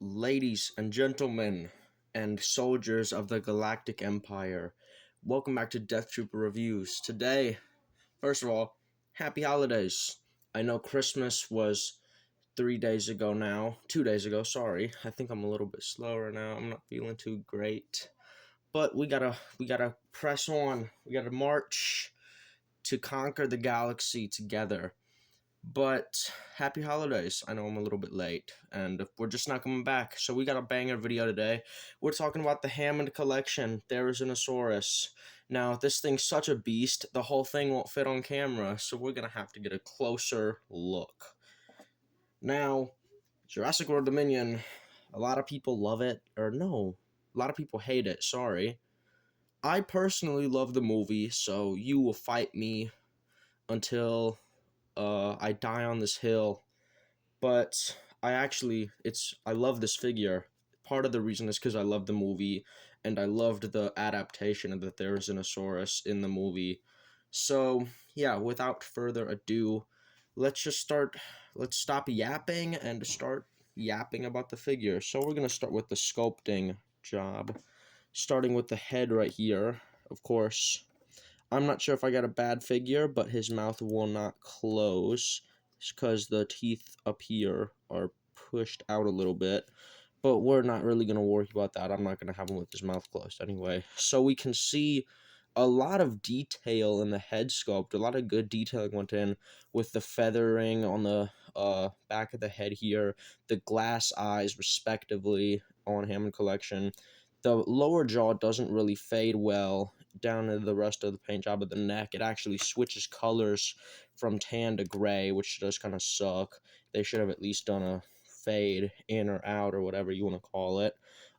Ladies and gentlemen, and soldiers of the Galactic Empire, welcome back to Death Trooper Reviews. Today, first of all, happy holidays. I know Christmas was 3 days ago now. 2 days ago, sorry. I think I'm a little bit slower now. I'm not feeling too great. But we gotta press on. We gotta march to conquer the galaxy together. But happy holidays. I know I'm a little bit late, and we're just not coming back. So we got a banger video today. We're talking about the Hammond Collection Therizinosaurus. Now, this thing's such a beast, the whole thing won't fit on camera, so we're gonna have to get a closer look. Now, Jurassic World Dominion, a lot of people love it, or no, a lot of people hate it, sorry. I personally love the movie, so you will fight me until I die on this hill, but I love this figure. Part of the reason is because I love the movie, and I loved the adaptation of the Therizinosaurus in the movie. So, yeah, without further ado, let's stop yapping and start yapping about the figure. So we're going to start with the sculpting job, starting with the head right here, of course. I'm not sure if I got a bad figure, but his mouth will not close because the teeth up here are pushed out a little bit. But we're not really going to worry about that. I'm not going to have him with his mouth closed anyway. So we can see a lot of detail in the head sculpt. A lot of good detailing went in with the feathering on the back of the head here, the glass eyes respectively on Hammond Collection. The lower jaw doesn't really fade well down into the rest of the paint job of the neck. It actually switches colors from tan to gray, which does kind of suck. They should have at least done a fade in or out or whatever you want to call it.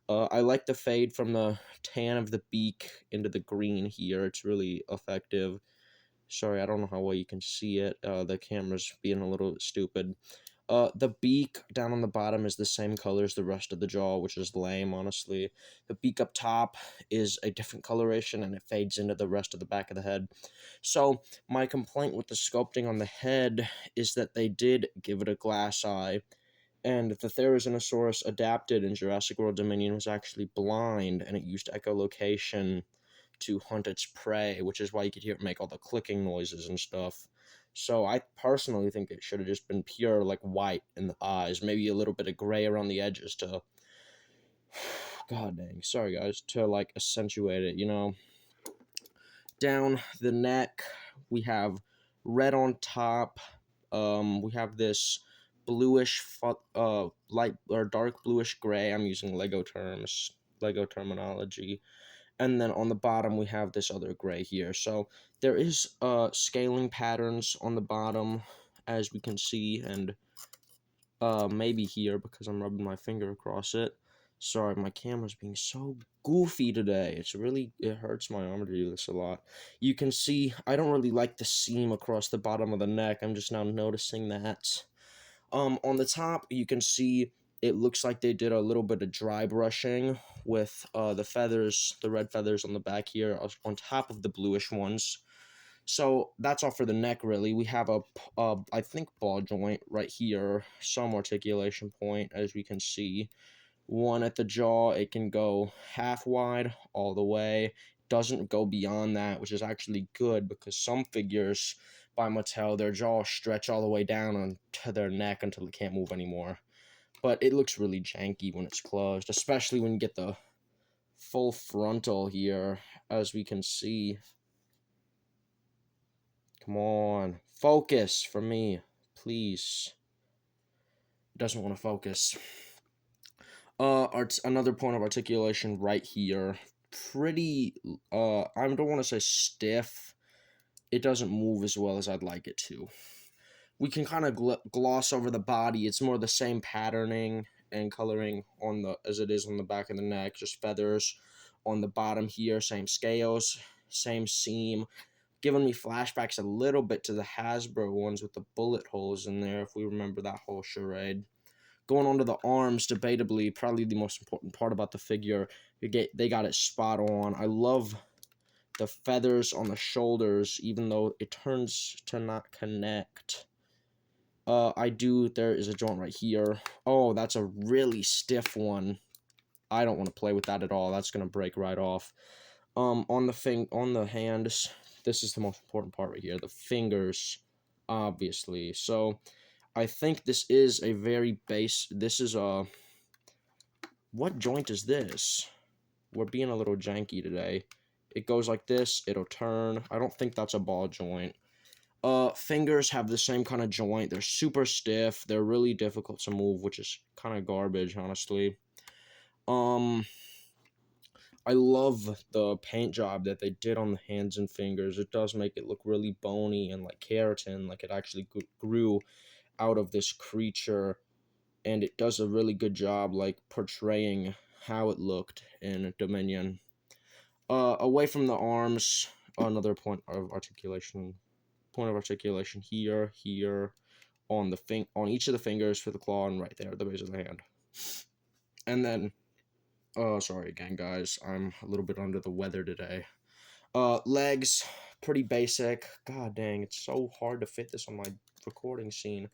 I like the fade from the tan of the beak into the green here. It's really effective. Sorry, I don't know how well you can see it. The camera's being a little stupid. The beak down on the bottom is the same color as the rest of the jaw, which is lame, honestly. The beak up top is a different coloration, and it fades into the rest of the back of the head. So, my complaint with the sculpting on the head is that they did give it a glass eye, and the Therizinosaurus adapted in Jurassic World Dominion was actually blind, and it used echolocation to hunt its prey, which is why you could hear it make all the clicking noises and stuff. So I personally think it should have just been pure, like, white in the eyes, maybe a little bit of gray around the edges to, god dang, sorry guys, to, like, accentuate it, you know. Down the neck, we have red on top, we have this bluish, light, or dark bluish gray, I'm using Lego terms, Lego terminology, and then on the bottom we have this other gray here. So there is scaling patterns on the bottom, as we can see, and maybe here because I'm rubbing my finger across it. Sorry, my camera's being so goofy today. It hurts my arm to do this a lot. You can see I don't really like the seam across the bottom of the neck. I'm just now noticing that. On the top, you can see it looks like they did a little bit of dry brushing with the feathers, the red feathers on the back here, on top of the bluish ones. So that's all for the neck, really. We have I think, ball joint right here, some articulation point, as we can see. One at the jaw, it can go half wide all the way. Doesn't go beyond that, which is actually good because some figures by Mattel, their jaws stretch all the way down onto their neck until it can't move anymore. But it looks really janky when it's closed, especially when you get the full frontal here, as we can see. Come on, focus for me, please. It doesn't want to focus. Another point of articulation right here. Pretty, I don't want to say stiff. It doesn't move as well as I'd like it to. We can kind of gloss over the body. It's more the same patterning and coloring as it is on the back of the neck. Just feathers on the bottom here. Same scales, same seam. Giving me flashbacks a little bit to the Hasbro ones with the bullet holes in there, if we remember that whole charade. Going on to the arms, debatably, probably the most important part about the figure. They got it spot on. I love the feathers on the shoulders, even though it turns to not connect. There is a joint right here. Oh, that's a really stiff one. I don't want to play with that at all. That's gonna break right off. On the hands, this is the most important part right here. The fingers, obviously. So, I think this is a very base. This is a. What joint is this? We're being a little janky today. It goes like this. It'll turn. I don't think that's a ball joint. Fingers have the same kind of joint. They're super stiff. They're really difficult to move, which is kind of garbage, honestly. I love the paint job that they did on the hands and fingers. It does make it look really bony and like keratin, like it actually grew out of this creature, and it does a really good job like portraying how it looked in Dominion. Away from the arms, another point of articulation here, on each of the fingers for the claw, and right there at the base of the hand. And then, sorry again, guys, I'm a little bit under the weather today. Legs, pretty basic. God dang, it's so hard to fit this on my recording scene.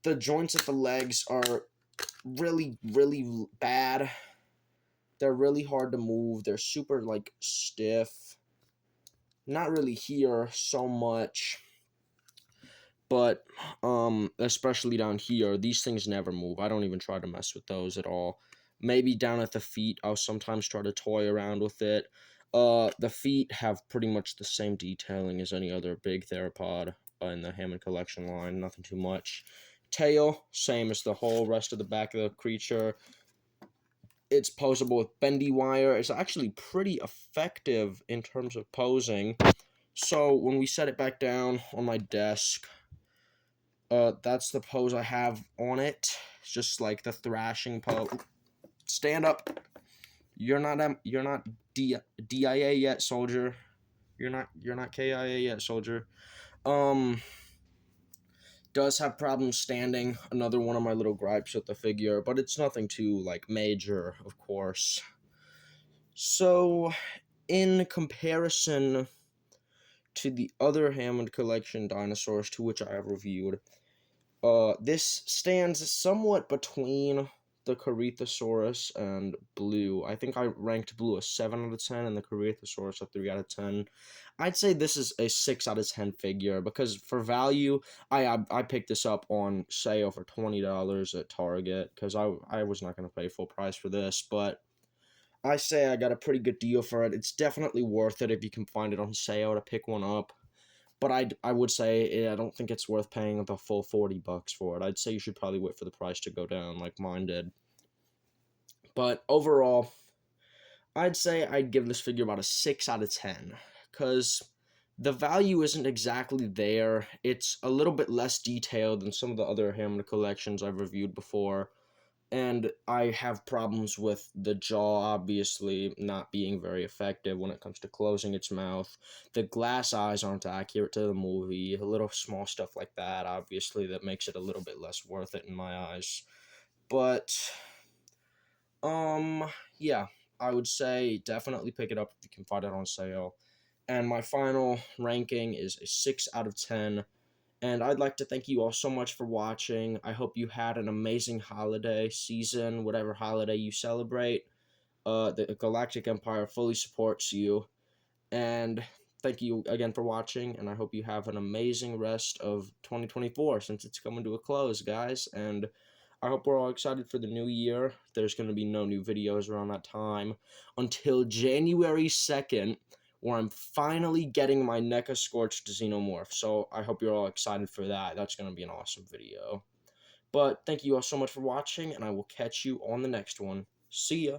The joints at the legs are really, really bad. They're really hard to move. They're super, like, stiff. Not really here so much, but especially down here, these things never move. I don't even try to mess with those at all. Maybe down at the feet, I'll sometimes try to toy around with it. The feet have pretty much the same detailing as any other big theropod in the Hammond Collection line. Nothing too much. Tail, same as the whole rest of the back of the creature. It's posable with bendy wire. It's actually pretty effective in terms of posing. So when we set it back down on my desk, that's the pose I have on it. It's just like the thrashing pose. Stand up. You're not DIA yet, soldier. You're not KIA yet, soldier. Does have problems standing. Another one of my little gripes with the figure, but it's nothing too like major, of course. So, in comparison to the other Hammond Collection dinosaurs to which I have reviewed, this stands somewhat between the Corythosaurus and Blue. I think I ranked Blue a 7 out of 10 and the Corythosaurus a 3 out of 10. I'd say this is a 6 out of 10 figure because for value, I picked this up on sale for $20 at Target because I was not going to pay full price for this, but I say I got a pretty good deal for it. It's definitely worth it if you can find it on sale to pick one up. But I would say I don't think it's worth paying the full $40 for it. I'd say you should probably wait for the price to go down like mine did. But overall, I'd say I'd give this figure about a 6 out of 10. Because the value isn't exactly there. It's a little bit less detailed than some of the other Hammond collections I've reviewed before. And I have problems with the jaw, obviously, not being very effective when it comes to closing its mouth. The glass eyes aren't accurate to the movie. A little small stuff like that, obviously, that makes it a little bit less worth it in my eyes. But, yeah, I would say definitely pick it up if you can find it on sale. And my final ranking is a 6 out of 10. And I'd like to thank you all so much for watching. I hope you had an amazing holiday season, whatever holiday you celebrate. The Galactic Empire fully supports you. And thank you again for watching, and I hope you have an amazing rest of 2024 since it's coming to a close, guys. And I hope we're all excited for the new year. There's going to be no new videos around that time until January 2nd, where I'm finally getting my NECA Scorched Xenomorph. So I hope you're all excited for that. That's going to be an awesome video. But thank you all so much for watching, and I will catch you on the next one. See ya!